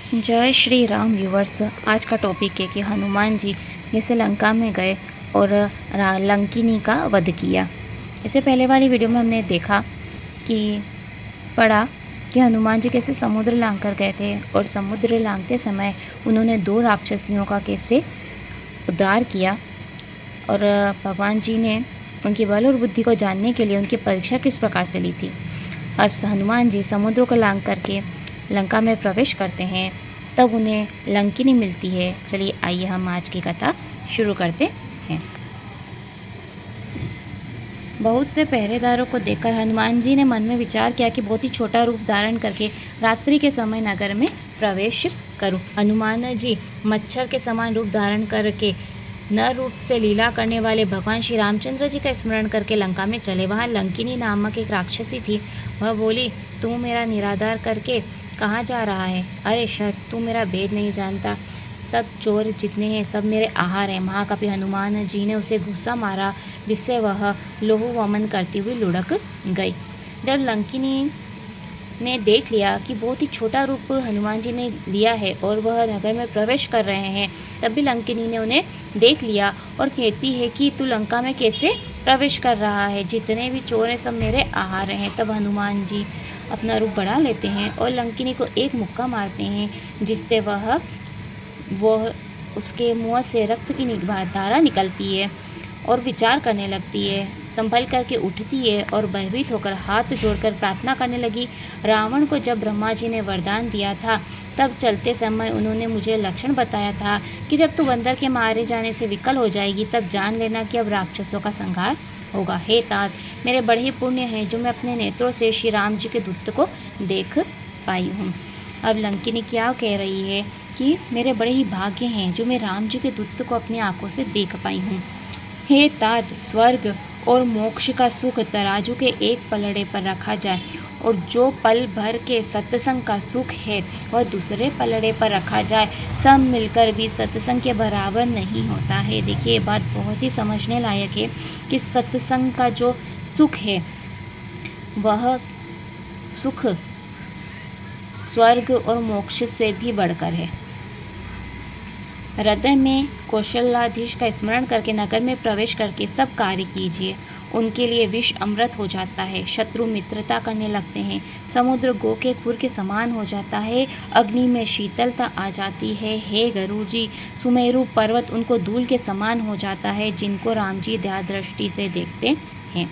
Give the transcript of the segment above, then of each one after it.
जय श्री राम व्यूवर्स। आज का टॉपिक है कि हनुमान जी जैसे लंका में गए और लंकिनी का वध किया। इससे पहले वाली वीडियो में हमने देखा कि पढ़ा कि हनुमान जी कैसे समुद्र लांघ कर गए थे और समुद्र लांघते समय उन्होंने 2 राक्षसियों का कैसे उद्धार किया और भगवान जी ने उनकी बल और बुद्धि को जानने के लिए उनकी परीक्षा किस प्रकार से ली थी। अब हनुमान जी समुद्र को लांघ करके लंका में प्रवेश करते हैं, तब उन्हें लंकिनी मिलती है। चलिए आइए हम आज की कथा शुरू करते हैं। बहुत से पहरेदारों को देखकर हनुमान जी ने मन में विचार किया कि बहुत ही छोटा रूप धारण करके रात्रि के समय नगर में प्रवेश करूं। हनुमान जी मच्छर के समान रूप धारण करके नर रूप से लीला करने वाले भगवान श्री रामचंद्र जी का स्मरण करके लंका में चले। वहाँ लंकिनी नामक एक राक्षसी थी। वह बोली, तू मेरा निरादर करके कहाँ जा रहा है? अरे शट, तू मेरा भेद नहीं जानता। सब चोर जितने हैं सब मेरे आहार हैं। महाकपि हनुमान जी ने उसे घूसा मारा, जिससे वह लोहू वमन करती हुई लुढ़क गई। जब लंकिनी ने देख लिया कि बहुत ही छोटा रूप हनुमान जी ने लिया है और वह नगर में प्रवेश कर रहे हैं, तब भी लंकिनी ने उन्हें देख लिया और कहती है कि तू लंका में कैसे प्रवेश कर रहा है? जितने भी चोर हैं सब मेरे आहार हैं। तब हनुमान जी अपना रूप बढ़ा लेते हैं और लंकिनी को एक मुक्का मारते हैं, जिससे वह उसके मुंह से रक्त की धारा निकलती है और विचार करने लगती है। संभल करके उठती है और भयभीत होकर हाथ जोड़कर प्रार्थना करने लगी। रावण को जब ब्रह्मा जी ने वरदान दिया था, तब चलते समय उन्होंने मुझे लक्षण बताया था कि जब तू बंदर के मारे जाने से विकल हो जाएगी, तब जान लेना कि अब राक्षसों का संहार होगा। हे तात, मेरे बड़े ही पुण्य हैं जो मैं अपने नेत्रों से श्री राम जी के दूत को देख पाई हूँ। अब लंकिनी क्या कह रही है कि मेरे बड़े ही भाग्य हैं जो मैं राम जी के दूत को अपनी आंखों से देख पाई हूँ। हे तात, स्वर्ग और मोक्ष का सुख तराजू के एक पलड़े पर रखा जाए और जो पल भर के सत्संग का सुख है वह दूसरे पलड़े पर रखा जाए, सब मिलकर भी सत्संग के बराबर नहीं होता है। देखिए, ये बात बहुत ही समझने लायक है कि सत्संग का जो सुख है वह सुख स्वर्ग और मोक्ष से भी बढ़कर है। हृदय में कौशलाधीश का स्मरण करके नगर में प्रवेश करके सब कार्य कीजिए। उनके लिए विष अमृत हो जाता है, शत्रु मित्रता करने लगते हैं, समुद्र गो के खुर के समान हो जाता है, अग्नि में शीतलता आ जाती है। हे गरुड़ जी, सुमेरु पर्वत उनको धूल के समान हो जाता है, जिनको राम जी दया दृष्टि से देखते हैं।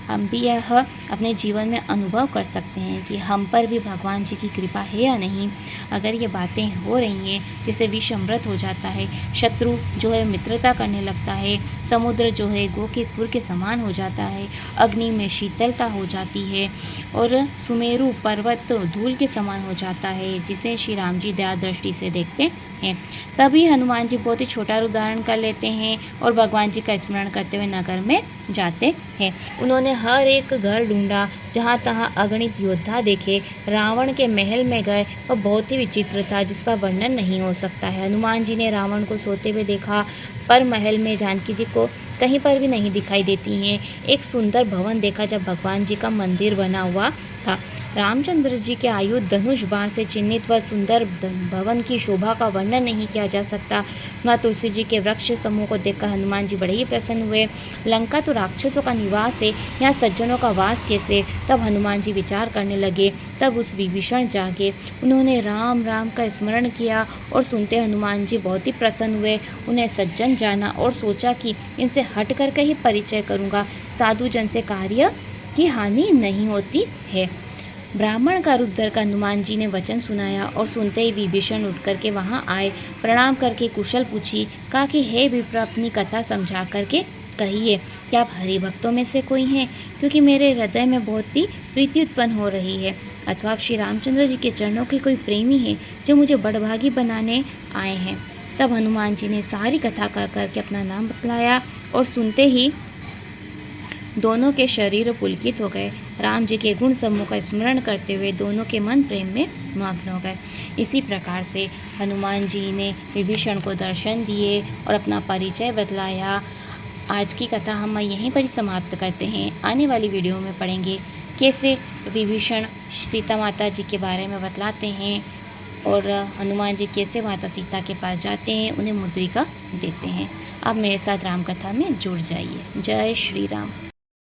हम भी यह अपने जीवन में अनुभव कर सकते हैं कि हम पर भी भगवान जी की कृपा है या नहीं। अगर ये बातें हो रही हैं, जैसे विष अमृत हो जाता है, शत्रु जो है मित्रता करने लगता है, समुद्र जो है गो के खुर के समान हो जाता है, अग्नि में शीतलता हो जाती है और सुमेरु पर्वत धूल के समान हो जाता है, जिसे श्री राम जी दया दृष्टि से देखते हैं, तभी हनुमान जी बहुत ही छोटा रूप धारण कर लेते हैं और भगवान जी का स्मरण करते हुए नगर में जाते हैं। उन्होंने हर एक घर ढूंढा, जहाँ तहाँ अगणित योद्धा देखे, रावण के महल में गए, वह बहुत ही विचित्र था जिसका वर्णन नहीं हो सकता है। हनुमान जी ने रावण को सोते हुए देखा, पर महल में जानकी जी को कहीं पर भी नहीं दिखाई देती हैं। एक सुंदर भवन देखा जब भगवान जी का मंदिर बना हुआ था। रामचंद्र जी के आयुध धनुष बाण से चिन्हित व सुंदर भवन की शोभा का वर्णन नहीं किया जा सकता। वहाँ तुलसी जी के वृक्ष समूह को देखकर हनुमान जी बड़े ही प्रसन्न हुए। लंका तो राक्षसों का निवास है, यहाँ सज्जनों का वास कैसे? तब हनुमान जी विचार करने लगे। तब उस विभीषण जागे, उन्होंने राम राम का स्मरण किया और सुनते हनुमान जी बहुत ही प्रसन्न हुए। उन्हें सज्जन जाना और सोचा कि इनसे हट करके ही परिचय करूँगा। साधु जन से कार्य की हानि नहीं होती है। ब्राह्मण का रूप धर कर हनुमान जी ने वचन सुनाया और सुनते ही विभीषण उठ करके वहाँ आए, प्रणाम करके कुशल पूछी। कहा कि हे विप्र, अपनी कथा समझा करके कहिए कि आप हरि भक्तों में से कोई हैं, क्योंकि मेरे हृदय में बहुत ही प्रीति उत्पन्न हो रही है, अथवा आप श्री रामचंद्र जी के चरणों के कोई प्रेमी हैं जो मुझे बड़भागी बनाने आए हैं। तब हनुमान जी ने सारी कथा कर करके अपना नाम बतलाया और सुनते ही दोनों के शरीर पुलकित हो गए। राम जी के गुण समूह का स्मरण करते हुए दोनों के मन प्रेम में मग्न हो गए। इसी प्रकार से हनुमान जी ने विभीषण को दर्शन दिए और अपना परिचय बतलाया। आज की कथा हम यहीं पर ही समाप्त करते हैं। आने वाली वीडियो में पढ़ेंगे कैसे विभीषण सीता माता जी के बारे में बतलाते हैं और हनुमान जी कैसे माता सीता के पास जाते हैं, उन्हें मुद्रिका देते हैं। आप मेरे साथ राम कथा में जुड़ जाइए। जय श्री राम।